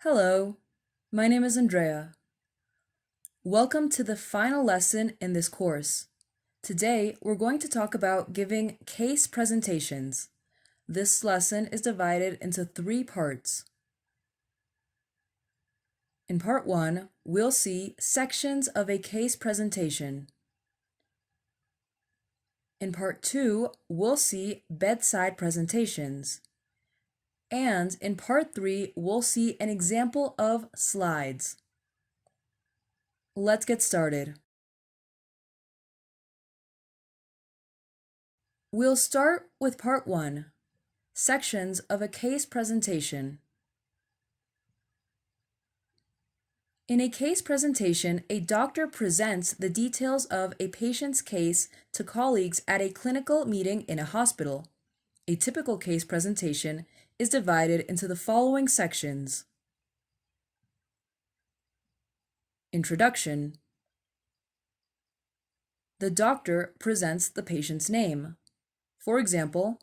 Hello, my name is Andrea. Welcome to the final lesson in this course. Today, we're going to talk about giving case presentations. This lesson is divided into 3 parts. In part 1, we'll see sections of a case presentation. In part 2, we'll see bedside presentations. And in part 3, we'll see an example of slides. Let's get started. We'll start with part 1, sections of a case presentation. In a case presentation, a doctor presents the details of a patient's case to colleagues at a clinical meeting in a hospital. A typical case presentation is divided into the following sections. Introduction. The doctor presents the patient's name. For example,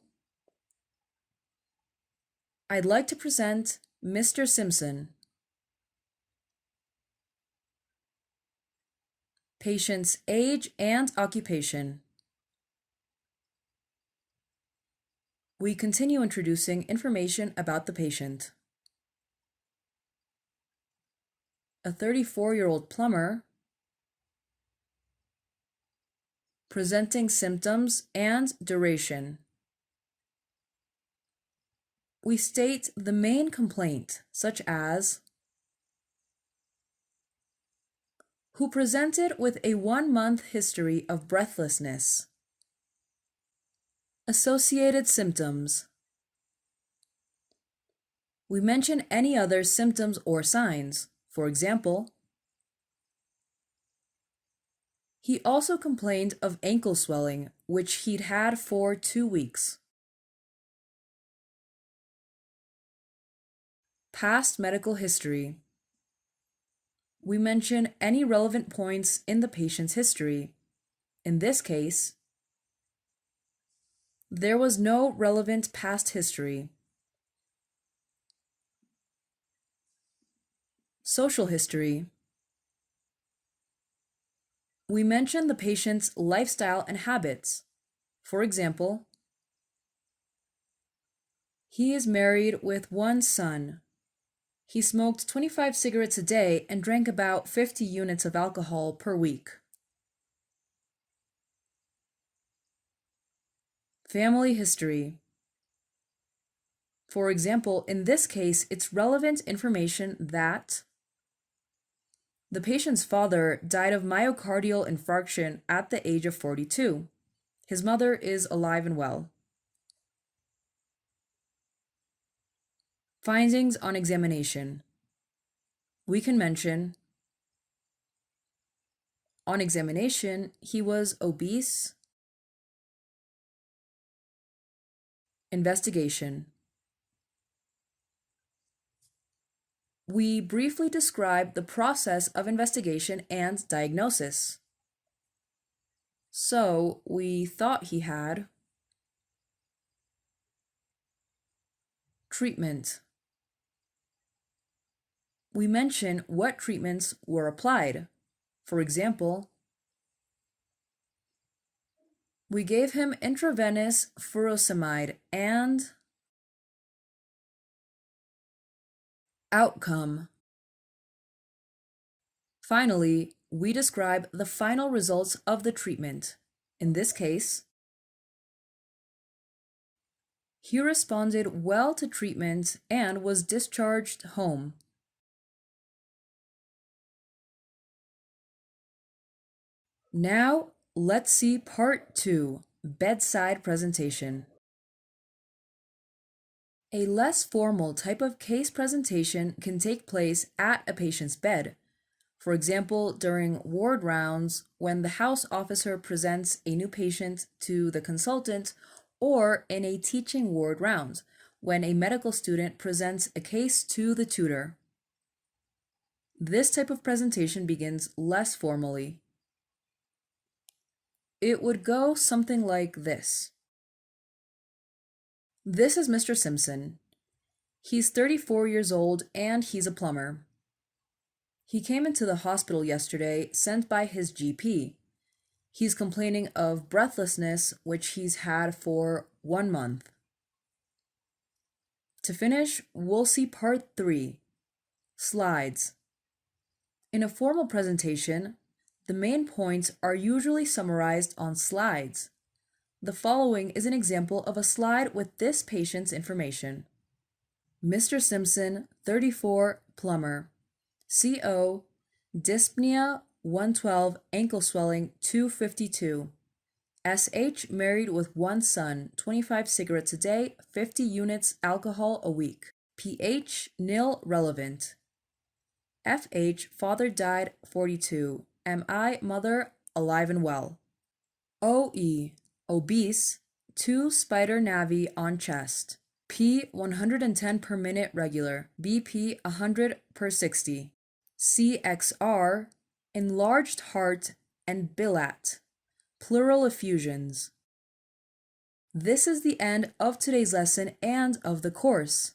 I'd like to present Mr. Simpson. Patient's age and occupation. We continue introducing information about the patient. A 34-year-old plumber. Presenting symptoms and duration. We state the main complaint, such as who presented with a 1-month history of breathlessness. Associated symptoms. We mention any other symptoms or signs. For example, he also complained of ankle swelling, which he'd had for 2 weeks. Past medical history. We mention any relevant points in the patient's history. In this case, there was no relevant past history. Social history. We mention the patient's lifestyle and habits. For example, he is married with 1 son. He smoked 25 cigarettes a day and drank about 50 units of alcohol per week. Family history. For example, in this case, it's relevant information that the patient's father died of myocardial infarction at the age of 42. His mother is alive and well. Findings on examination. We can mention, on examination, he was obese. Investigation. We briefly describe the process of investigation and diagnosis. So, we thought he had treatment. We mention what treatments were applied. For example, we gave him intravenous furosemide and outcome. Finally, we describe the final results of the treatment. In this case, he responded well to treatment and was discharged home. Now, let's see part 2, bedside presentation. A less formal type of case presentation can take place at a patient's bed. For example, during ward rounds, when the house officer presents a new patient to the consultant, or in a teaching ward round, when a medical student presents a case to the tutor. This type of presentation begins less formally. It would go something like this. This is Mr. Simpson. He's 34 years old and he's a plumber. He came into the hospital yesterday, sent by his GP. He's complaining of breathlessness, which he's had for 1 month. To finish, we'll see part 3, slides. In a formal presentation, the main points are usually summarized on slides. The following is an example of a slide with this patient's information. Mr. Simpson, 34, plumber. CO, dyspnea, 112, ankle swelling, 252. SH, married with 1 son, 25 cigarettes a day, 50 units alcohol a week. pH, nil, relevant. FH, father died, 42. MI, mother, alive and well. OE, obese, 2 spider navy on chest. P, 110 per minute regular. BP, 100 per 60. CXR, enlarged heart and bilat, pleural effusions. This is the end of today's lesson and of the course.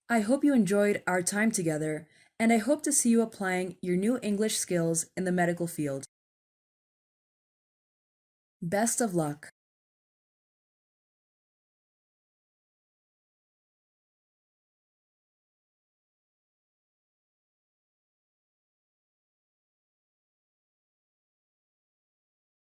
I hope you enjoyed our time together, and I hope to see you applying your new English skills in the medical field. Best of luck.